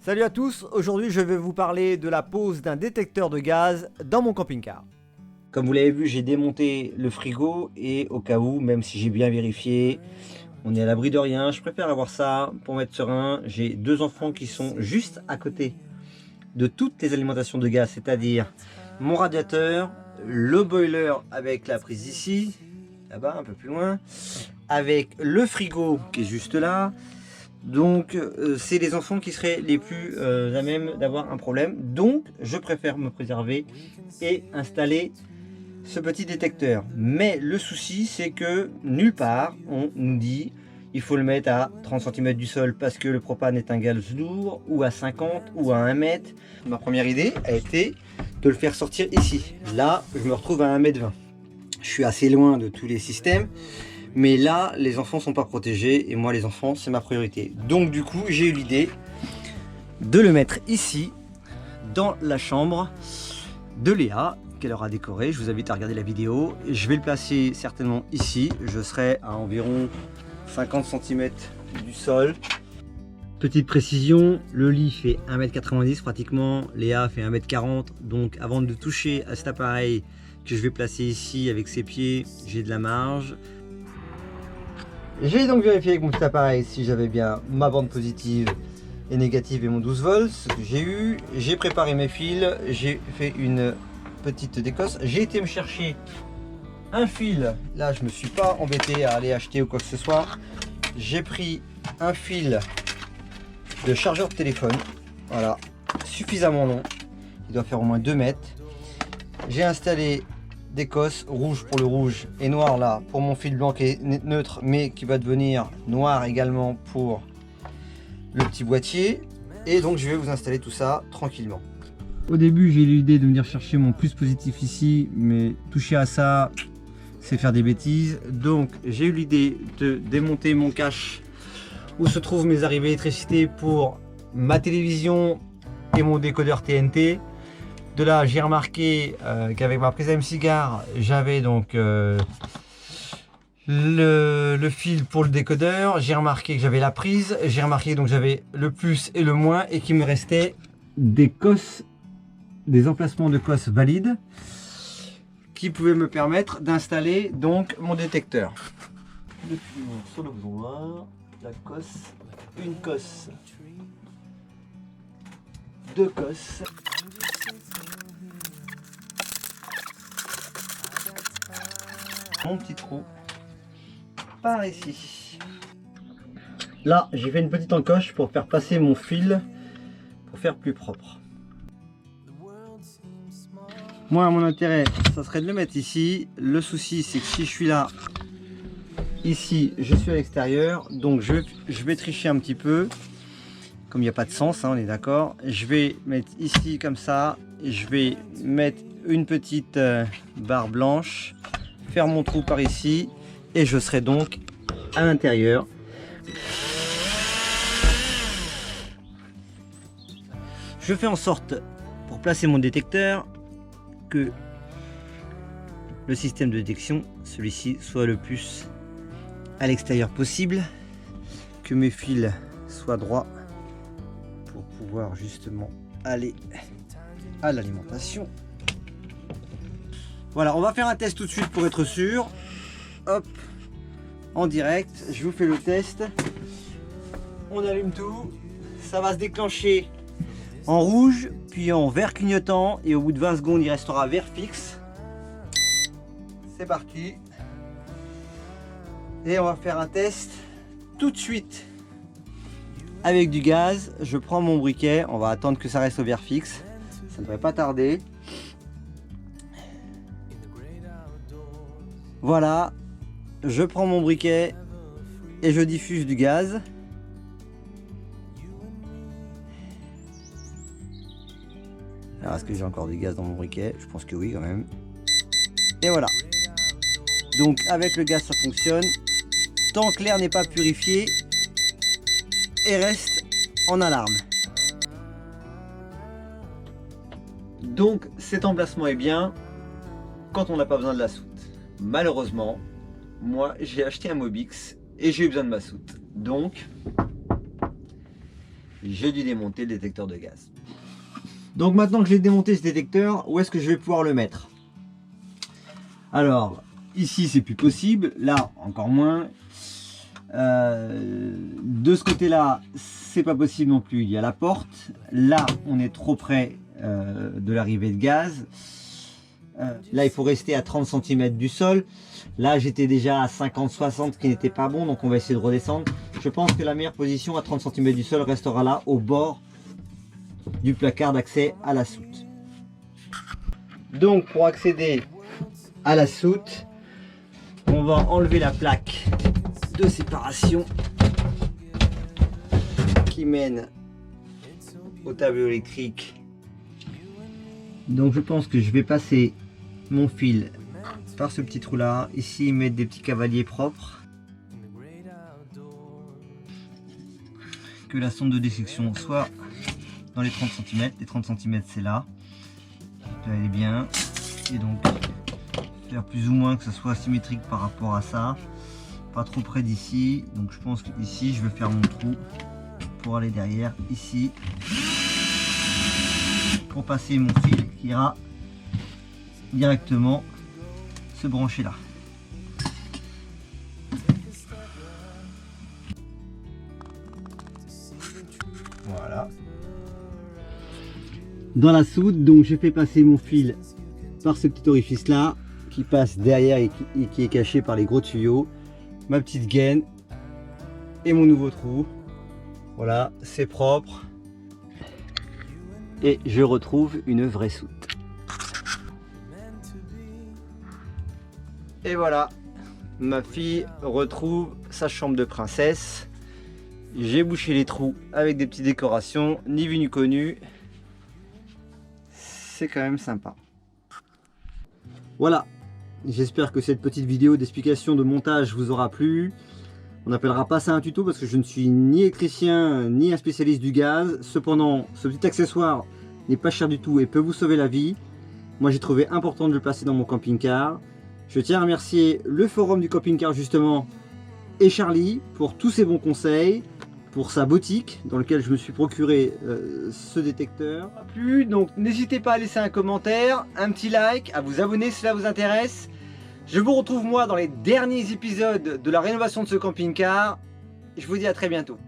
Salut à tous, aujourd'hui je vais vous parler de la pose d'un détecteur de gaz dans mon camping-car. Comme vous l'avez vu, j'ai démonté le frigo et au cas où, même si j'ai bien vérifié, on est à l'abri de rien, je préfère avoir ça pour m'être serein. J'ai deux enfants qui sont juste à côté de toutes les alimentations de gaz, c'est-à-dire mon radiateur, le boiler avec la prise ici, là-bas un peu plus loin, avec le frigo qui est juste là. Donc c'est les enfants qui seraient les plus à même d'avoir un problème. Donc je préfère me préserver et installer ce petit détecteur. Mais le souci c'est que nulle part on nous dit il faut le mettre à 30 cm du sol parce que le propane est un gaz lourd, ou à 50 ou à 1 mètre. Ma première idée a été de le faire sortir ici. Là je me retrouve à 1,20 m. Je suis assez loin de tous les systèmes. Mais là, les enfants sont pas protégés et moi, les enfants, c'est ma priorité. Donc du coup, j'ai eu l'idée de le mettre ici, dans la chambre de Léa, qu'elle aura décoré. Je vous invite à regarder la vidéo. Je vais le placer certainement ici. Je serai à environ 50 cm du sol. Petite précision, le lit fait 1,90 m pratiquement. Léa fait 1,40 m. Donc avant de toucher à cet appareil que je vais placer ici avec ses pieds, j'ai de la marge. J'ai donc vérifié avec mon petit appareil si j'avais bien ma bande positive et négative et mon 12 volts, ce que j'ai eu. J'ai préparé mes fils, j'ai fait une petite décosse. J'ai été me chercher un fil. Là, je me suis pas embêté à aller acheter ou quoi que ce soit. J'ai pris un fil de chargeur de téléphone. Voilà, suffisamment long. Il doit faire au moins 2 mètres. J'ai installé d'Écosse, rouge pour le rouge et noir là pour mon fil blanc qui est neutre mais qui va devenir noir également pour le petit boîtier. Et donc je vais vous installer tout ça tranquillement. Au début j'ai eu l'idée de venir chercher mon plus positif ici, mais toucher à ça c'est faire des bêtises. Donc j'ai eu l'idée de démonter mon cache où se trouvent mes arrivées d'électricité pour ma télévision et mon décodeur TNT. De là, j'ai remarqué qu'avec ma prise à cigare, j'avais donc le fil pour le décodeur. J'ai remarqué que j'avais la prise. J'ai remarqué donc j'avais le plus et le moins et qu'il me restait des cosses, des emplacements de cosses valides qui pouvaient me permettre d'installer donc mon détecteur. Le fil sur le bouton, la cosse, une cosse, deux cosses. Mon petit trou par ici. Là j'ai fait une petite encoche pour faire passer mon fil pour faire plus propre. Moi mon intérêt ça serait de le mettre ici. Le souci c'est que si je suis là ici je suis à l'extérieur, donc je vais tricher un petit peu comme il n'y a pas de sens, hein, on est d'accord. Je vais mettre ici comme ça, je vais mettre une petite barre blanche, faire mon trou par ici et je serai donc à l'intérieur. Je fais en sorte pour placer mon détecteur que le système de détection, celui-ci, soit le plus à l'extérieur possible, que mes fils soient droits pour pouvoir justement aller à l'alimentation. Voilà, on va faire un test tout de suite pour être sûr. Hop, en direct, je vous fais le test. On allume tout. Ça va se déclencher en rouge, puis en vert clignotant. Et au bout de 20 secondes, il restera vert fixe. C'est parti. Et on va faire un test tout de suite avec du gaz. Je prends mon briquet. On va attendre que ça reste au vert fixe. Ça ne devrait pas tarder. Voilà, je prends mon briquet et je diffuse du gaz. Alors est-ce que j'ai encore du gaz dans mon briquet? Je pense que oui quand même. Et voilà. Donc avec le gaz ça fonctionne. Tant que l'air n'est pas purifié et reste en alarme. Donc cet emplacement est bien quand on n'a pas besoin de la soute. Malheureusement, moi j'ai acheté un Mobix et j'ai eu besoin de ma soute. Donc, j'ai dû démonter le détecteur de gaz. Donc maintenant que j'ai démonté ce détecteur, où est-ce que je vais pouvoir le mettre? Alors, ici c'est plus possible, là encore moins. De ce côté-là, c'est pas possible non plus, il y a la porte. Là, on est trop près de l'arrivée de gaz. Là, il faut rester à 30 cm du sol. Là, j'étais déjà à 50-60, ce qui n'était pas bon, donc on va essayer de redescendre. Je pense que la meilleure position à 30 cm du sol restera là, au bord du placard d'accès à la soute. Donc, pour accéder à la soute, on va enlever la plaque de séparation qui mène au tableau électrique. Donc je pense que je vais passer mon fil par ce petit trou là, ici mettre des petits cavaliers propres, que la sonde de dissection soit dans les 30 cm, les 30 cm c'est là, elle est bien, et donc faire plus ou moins que ce soit symétrique par rapport à ça, pas trop près d'ici. Donc je pense que ici je vais faire mon trou pour aller derrière ici, pour passer mon fil qui ira directement se brancher là. Voilà. Dans la soude, donc j'ai fait passer mon fil par ce petit orifice là qui passe derrière et qui est caché par les gros tuyaux. Ma petite gaine et mon nouveau trou. Voilà, c'est propre. Et je retrouve une vraie soute. Et voilà, ma fille retrouve sa chambre de princesse. J'ai bouché les trous avec des petites décorations, ni vu ni connu. C'est quand même sympa. Voilà, j'espère que cette petite vidéo d'explication de montage vous aura plu. On n'appellera pas ça un tuto parce que je ne suis ni électricien ni un spécialiste du gaz. Cependant, ce petit accessoire n'est pas cher du tout et peut vous sauver la vie. Moi, j'ai trouvé important de le placer dans mon camping-car. Je tiens à remercier le forum du camping-car justement et Charlie pour tous ses bons conseils, pour sa boutique dans laquelle je me suis procuré ce détecteur. Donc n'hésitez pas à laisser un commentaire, un petit like, à vous abonner si cela vous intéresse. Je vous retrouve moi dans les derniers épisodes de la rénovation de ce camping-car. Je vous dis à très bientôt.